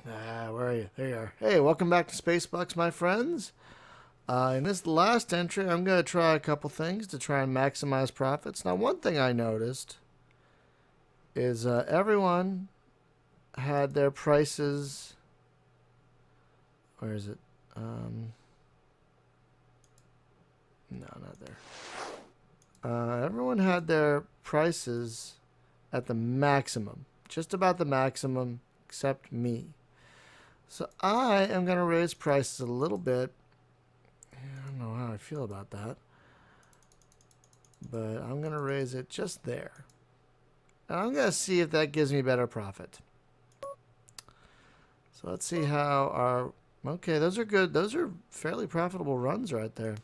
Where are you? There you are. Hey, welcome back to Spacebucks, my friends. In this last entry, I'm going to try a couple things to try and maximize profits. Now, one thing I noticed is everyone had their prices. Where is it? No, not there. Everyone had their prices at the maximum, just about the maximum, except me. So I am going to raise prices a little bit. I don't know how I feel about that, but I'm going to raise it just there. And I'm going to see if that gives me better profit. So let's see how our... Okay, those are good. Those are fairly profitable runs right there.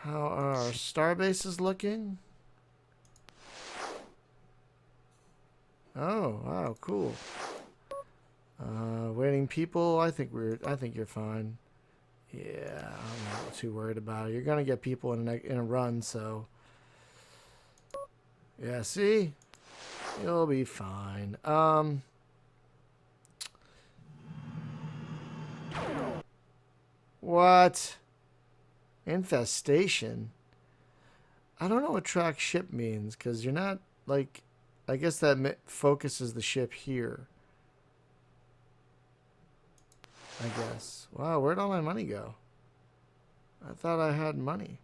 How are our star bases looking? Oh, wow, cool. Waiting people, I think you're fine. Yeah, I'm not too worried about it. You're gonna get people in a run, so yeah. See, you'll be fine. What? Infestation? I don't know what track ship means because you're not like. I guess that focuses the ship here. I guess. Wow, where'd all my money go? I thought I had money.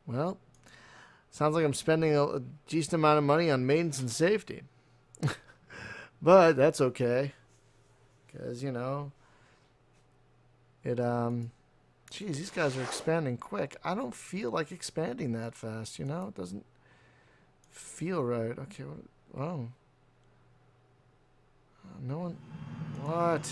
Well, sounds like I'm spending a decent amount of money on maintenance and safety. But that's okay. Because, geez, these guys are expanding quick. I don't feel like expanding that fast, It doesn't feel right. Okay, oh. No one... What?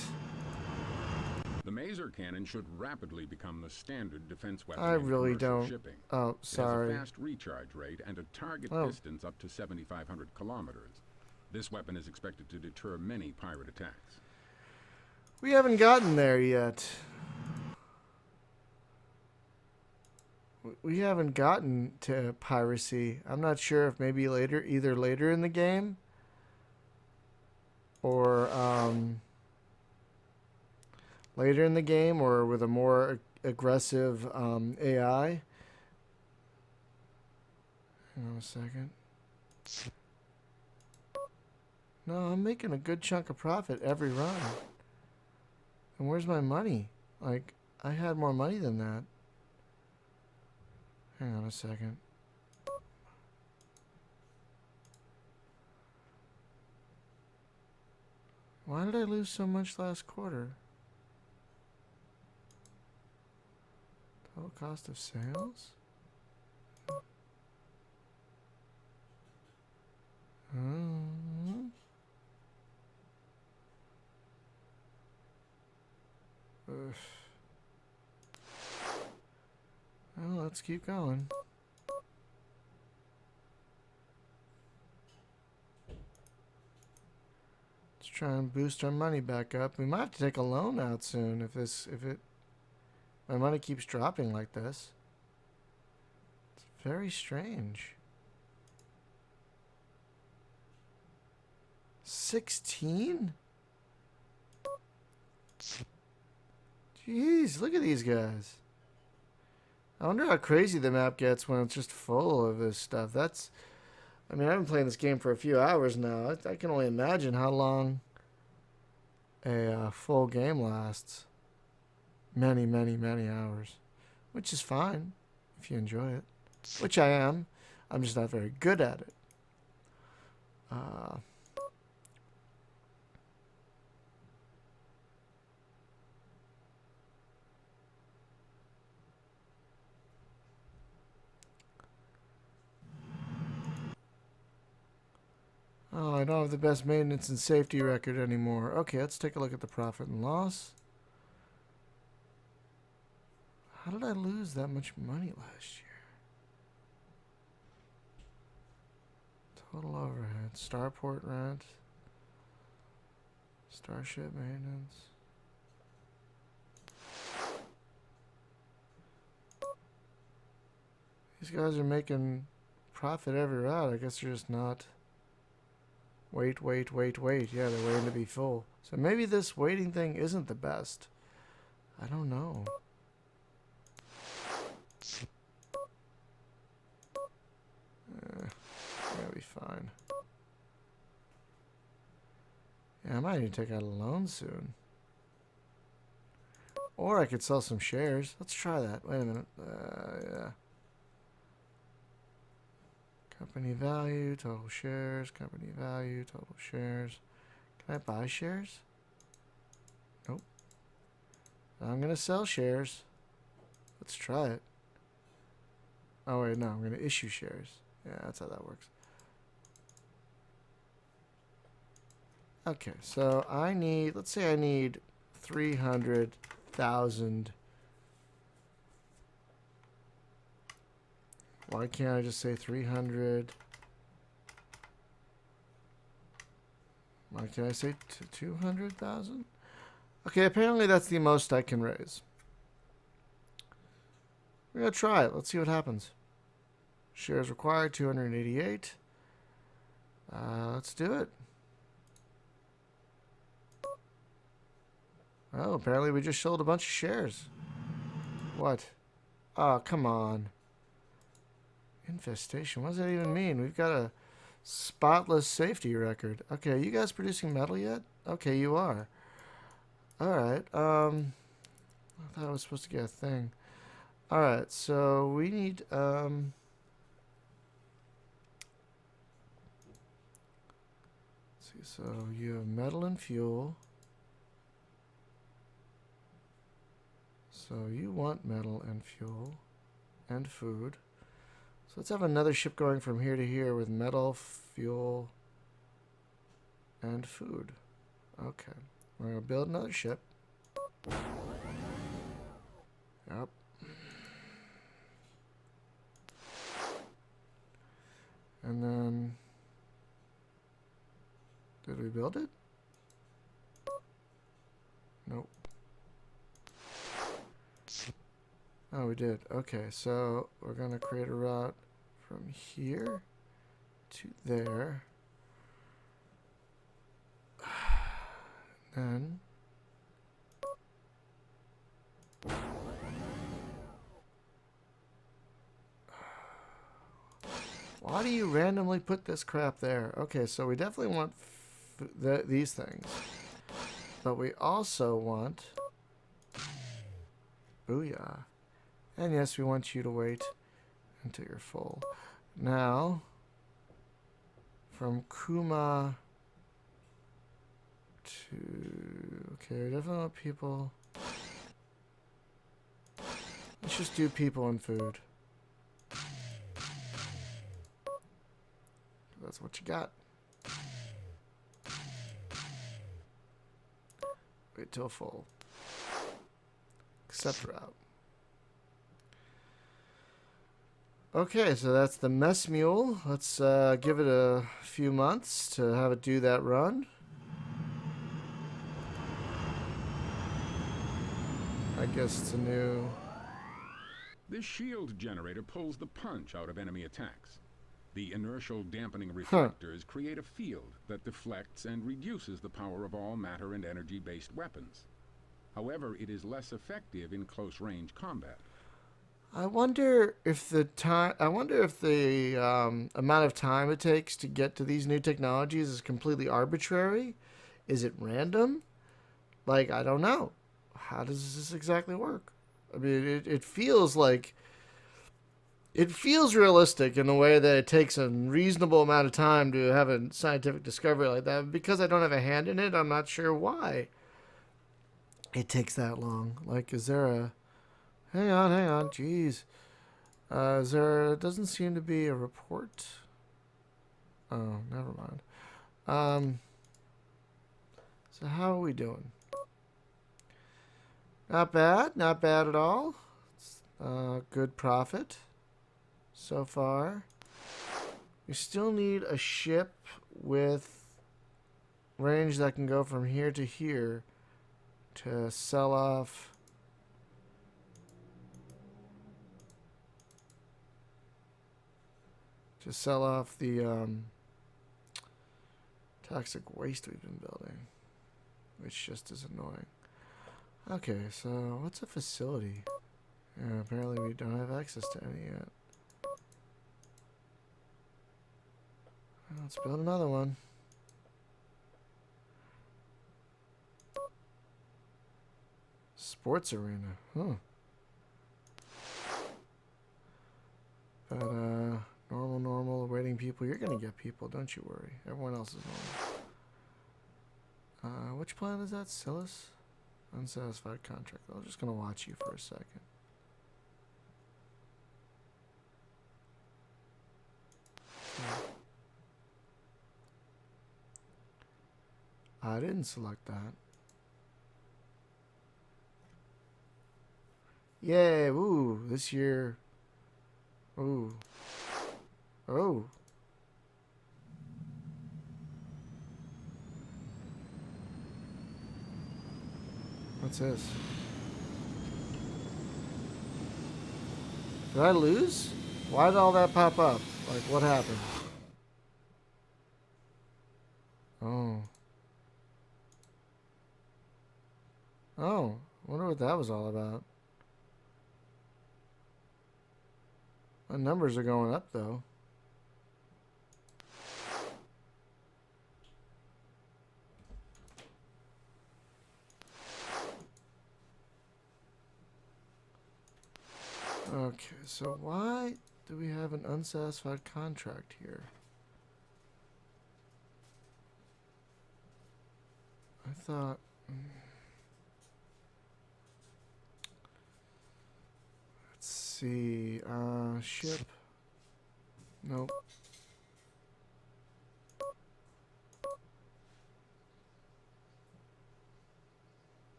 The Maser cannon should rapidly become the standard defense weapon I in really commercial don't. shipping. Oh, sorry. It has a fast recharge rate and a target distance up to 7,500 kilometers. This weapon is expected to deter many pirate attacks. We haven't gotten there yet. We haven't gotten to piracy. I'm not sure if maybe either later in the game or later in the game or with a more aggressive AI. Hang on a second. No, I'm making a good chunk of profit every run. And where's my money? Like, I had more money than that. Hang on a second. Why did I lose so much last quarter? Total cost of sales? Well, let's keep going. Let's try and boost our money back up. We might have to take a loan out soon if my money keeps dropping like this. It's very strange. 16? Jeez, look at these guys. I wonder how crazy the map gets when it's just full of this stuff. I mean, I've been playing this game for a few hours now. I can only imagine how long a full game lasts. Many, many, many hours. Which is fine if you enjoy it. Which I am. I'm just not very good at it. Oh, I don't have the best maintenance and safety record anymore. Okay, let's take a look at the profit and loss. How did I lose that much money last year? Total overhead. Starport rent. Starship maintenance. These guys are making profit every route. I guess they're just not Wait, wait, wait, wait. Yeah, they're waiting to be full. So maybe this waiting thing isn't the best. I don't know. That'll be fine. Yeah, I might need to take out a loan soon. Or I could sell some shares. Let's try that. Wait a minute. Yeah. Company value, total shares, company value, total shares. Can I buy shares? Nope. I'm going to sell shares. Let's try it. Oh, wait, no. I'm going to issue shares. Yeah, that's how that works. Okay, so I need, let's say I need 300,000. Why can't I just say 300? Why can't I say 200,000? Okay, apparently that's the most I can raise. We're going to try it. Let's see what happens. Shares required, 288. Let's do it. Oh, apparently we just sold a bunch of shares. What? Oh, come on. Infestation. What does that even mean? We've got a spotless safety record. Okay, are you guys producing metal yet? Okay, you are. Alright, I thought I was supposed to get a thing. Alright, so we need, let's see, so you have metal and fuel. So you want metal and fuel and food. So let's have another ship going from here to here with metal, fuel, and food. Okay. We're going to build another ship. Yep. And then... Did we build it? Nope. Oh, we did. Okay, so we're going to create a route from here to there. Then... Why do you randomly put this crap there? Okay, so we definitely want these things. But we also want... Booyah. And yes, we want you to wait until you're full. Now, from Kuma to... Okay, we definitely want people... Let's just do people and food. That's what you got. Wait till full. Accept route. Okay, so that's the mess mule. Let's give it a few months to have it do that run. I guess it's a new... This shield generator pulls the punch out of enemy attacks. The inertial dampening reflectors create a field that deflects and reduces the power of all matter and energy-based weapons. However, it is less effective in close-range combat. I wonder if the amount of time it takes to get to these new technologies is completely arbitrary. Is it random? Like, I don't know. How does this exactly work? I mean, it feels like... It feels realistic in the way that it takes a reasonable amount of time to have a scientific discovery like that. Because I don't have a hand in it, I'm not sure why it takes that long. Like, is there a... Hang on, jeez. Is there... It doesn't seem to be a report. Oh, never mind. So how are we doing? Not bad at all. Good profit so far. We still need a ship with range that can go from here to here to sell off the Toxic waste we've been building, which just is annoying. Okay, so what's a facility? Yeah, apparently we don't have access to any yet. Let's build another one. Sports arena. Huh. But, normal, awaiting people. You're gonna get people, don't you worry. Everyone else is normal. Which plan is that? Silas? Unsatisfied contract. I'm just gonna watch you for a second. Okay. I didn't select that. Yay, ooh, this year. Ooh. Oh. What's this? Did I lose? Why did all that pop up? Like, what happened? Oh. Oh. I wonder what that was all about. The numbers are going up, though. Okay, so why do we have an unsatisfied contract here? I thought... Let's see. Ship. Nope.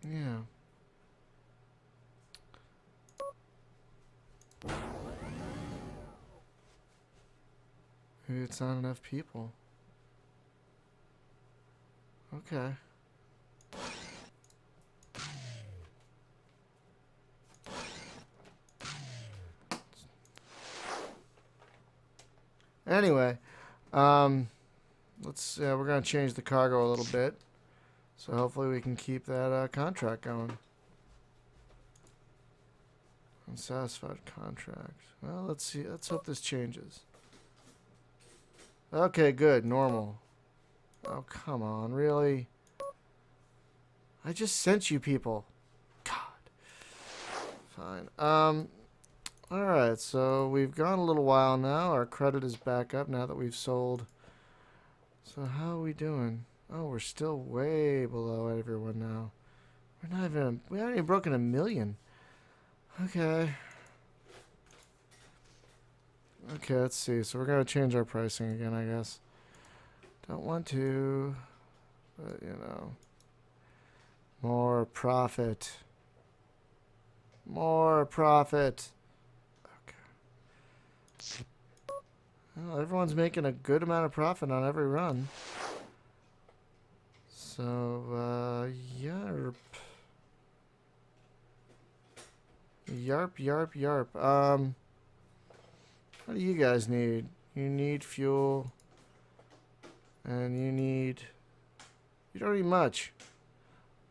Yeah. Maybe it's not enough people. Okay. Anyway, let's. We're gonna change the cargo a little bit, so hopefully we can keep that contract going. Unsatisfied contract. Well, let's see. Let's hope this changes. Okay, good. Normal. Oh, come on, really? I just sent you people. God. Fine. Alright, so we've gone a little while now. Our credit is back up now that we've sold. So how are we doing? Oh, we're still way below everyone now. We haven't even broken 1 million. Okay. Okay, let's see. So we're going to change our pricing again, I guess. Don't want to, but, you know. More profit. More profit. Okay. Well, everyone's making a good amount of profit on every run. So, yarp. Yarp, yarp, yarp. What do you guys need? You need fuel. And you don't need much.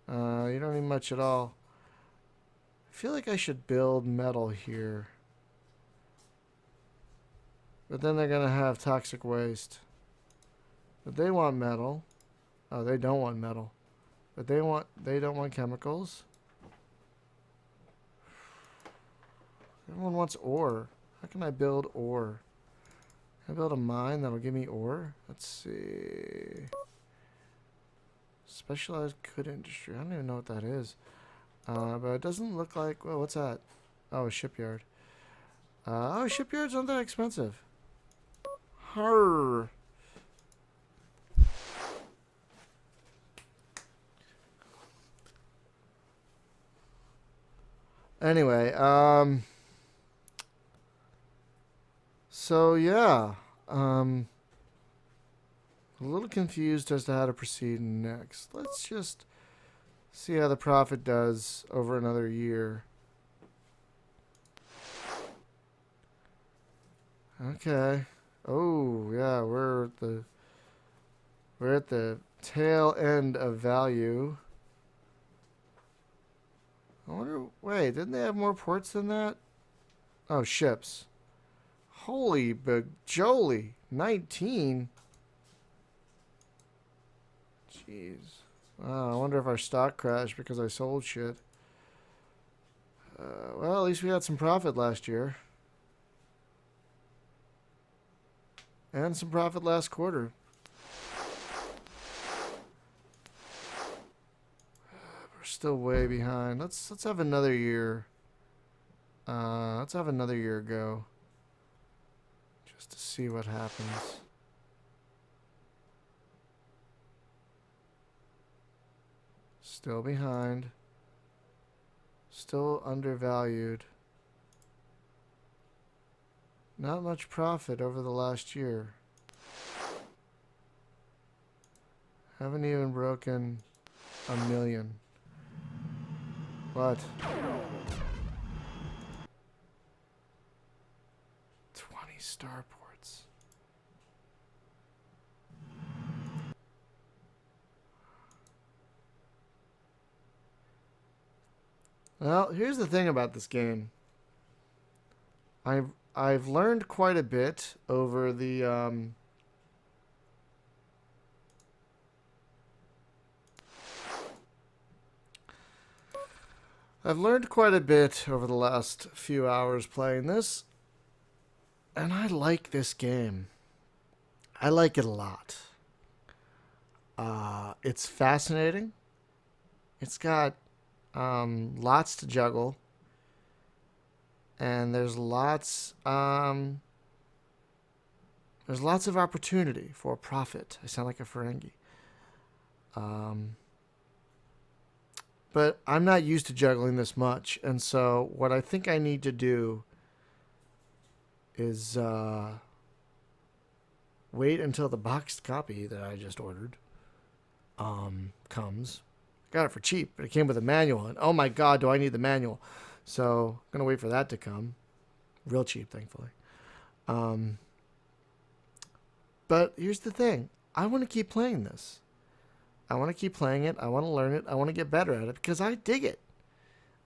You don't need much at all. I feel like I should build metal here. But then they're going to have toxic waste. But they want metal. Oh, they don't want metal. But they don't want chemicals. Everyone wants ore. How can I build ore? Can I build a mine that'll give me ore? Let's see. Specialized good industry. I don't even know what that is. But it doesn't look like... Well, what's that? Oh, a shipyard. Oh, shipyards aren't that expensive. Harr. Anyway, so yeah, a little confused as to how to proceed next. Let's just see how the profit does over another year. Okay. Oh yeah, we're at the tail end of value. I wonder. Wait, didn't they have more ports than that? Oh, ships. Holy bajoli, 19. Jeez. I wonder if our stock crashed because I sold shit. Well, at least we had some profit last year. And some profit last quarter. We're still way behind. Let's have another year. Let's have another year go. Just to see what happens. Still behind. Still undervalued. Not much profit over the last year. Haven't even broken a million. What? 20 starports. Well, here's the thing about this game. I've learned quite a bit over the I've learned quite a bit over the last few hours playing this, and I like this game. I like it a lot. It's fascinating. It's got lots to juggle, and there's lots of opportunity for profit. I sound like a Ferengi. But I'm not used to juggling this much, and so what I think I need to do is wait until the boxed copy that I just ordered comes. Got it for cheap, but it came with a manual, and oh my god, do I need the manual. So I'm going to wait for that to come. Real cheap, thankfully. But here's the thing. I want to keep playing this. I want to keep playing it. I want to learn it. I want to get better at it because I dig it.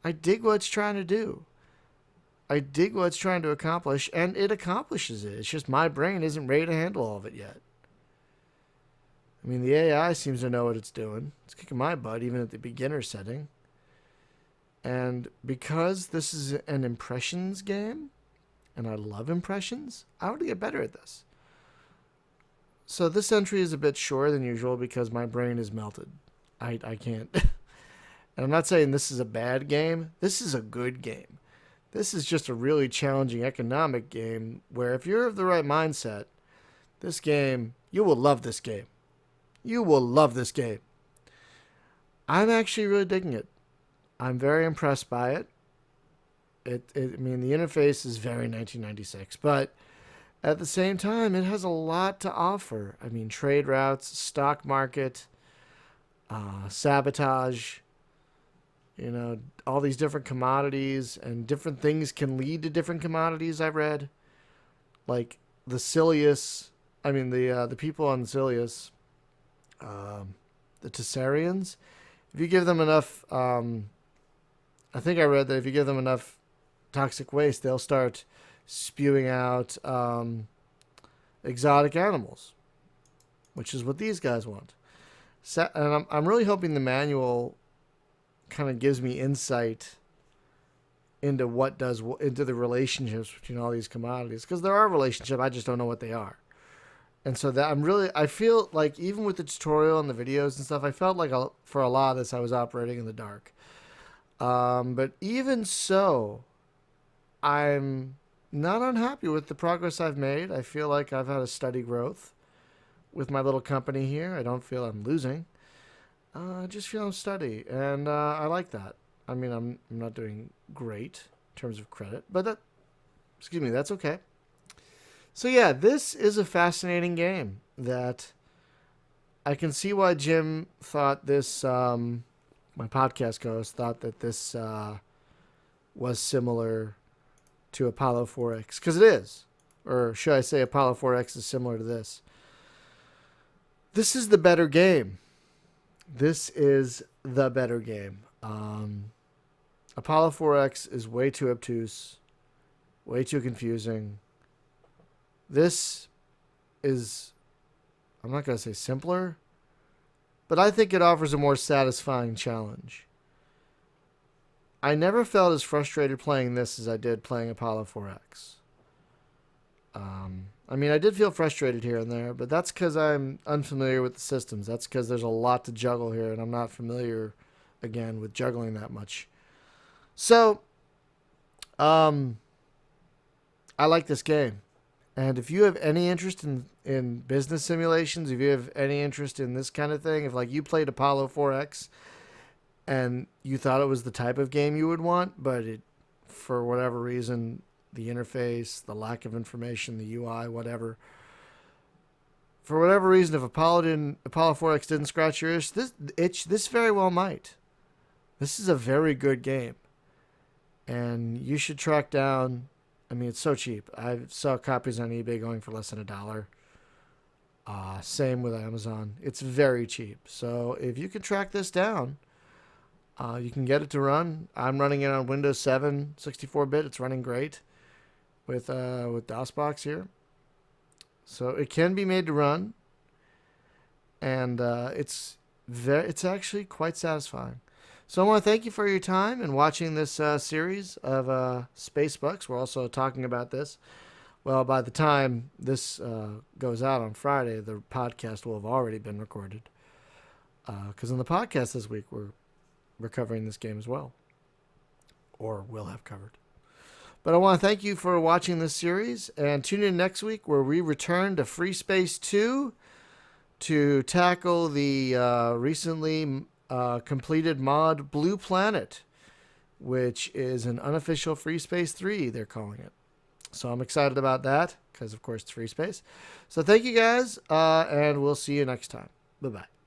I dig what it's trying to do. I dig what it's trying to accomplish, and it accomplishes it. It's just my brain isn't ready to handle all of it yet. I mean, the AI seems to know what it's doing. It's kicking my butt, even at the beginner setting. And because this is an impressions game, and I love impressions, I want to get better at this. So this entry is a bit shorter than usual because my brain is melted. I can't. And I'm not saying this is a bad game. This is a good game. This is just a really challenging economic game where if you're of the right mindset, this game, you will love this game. You will love this game. I'm actually really digging it. I'm very impressed by it. I mean, the interface is very 1996, but at the same time, it has a lot to offer. I mean, trade routes, stock market, sabotage, all these different commodities, and different things can lead to different commodities, I've read. Like the Silius, the people on Silius, the Tessarians, if you give them enough, I think I read that if you give them enough toxic waste, they'll start spewing out exotic animals, which is what these guys want. And I'm really hoping the manual kind of gives me insight into into the relationships between all these commodities, because there are relationships, I just don't know what they are. And so that I feel like even with the tutorial and the videos and stuff, I felt like for a lot of this I was operating in the dark. But even so, I'm not unhappy with the progress I've made. I feel like I've had a steady growth with my little company here. I don't feel I'm losing. I just feel I'm steady, and I like that. I mean, I'm not doing great in terms of credit, but that's okay. So yeah, this is a fascinating game that I can see why Jim thought this, my podcast host thought that this was similar to Apollo 4X, because it is. or should I say Apollo 4X is similar to this. This is the better game. This is the better game. Apollo 4X is way too obtuse, way too confusing. This is, I'm not going to say simpler, but I think it offers a more satisfying challenge. I never felt as frustrated playing this as I did playing Apollo 4X. I mean, I did feel frustrated here and there, but that's because I'm unfamiliar with the systems. That's because there's a lot to juggle here, and I'm not familiar, again, with juggling that much. So, I like this game. And if you have any interest in business simulations, if you have any interest in this kind of thing, if like you played Apollo 4X and you thought it was the type of game you would want, but it, for whatever reason, the interface, the lack of information, the UI, whatever. For whatever reason, if Apollo 4X didn't scratch your itch, this very well might. This is a very good game. And you should track down, I mean, it's so cheap. I saw copies on eBay going for less than $1. Same with Amazon. It's very cheap. So if you can track this down, you can get it to run. I'm running it on Windows 7, 64-bit. It's running great with DOSBox here. So it can be made to run, and it's actually quite satisfying. So I want to thank you for your time and watching this series of Space Bucks. We're also talking about this. Well, by the time this goes out on Friday, the podcast will have already been recorded. Because in the podcast this week, we're covering this game as well. Or will have covered. But I want to thank you for watching this series, and tune in next week where we return to Free Space 2 to tackle the recently completed mod Blue Planet, which is an unofficial Free Space 3, they're calling it. So I'm excited about that because, of course, it's Free Space. So thank you guys, and we'll see you next time. Bye-bye.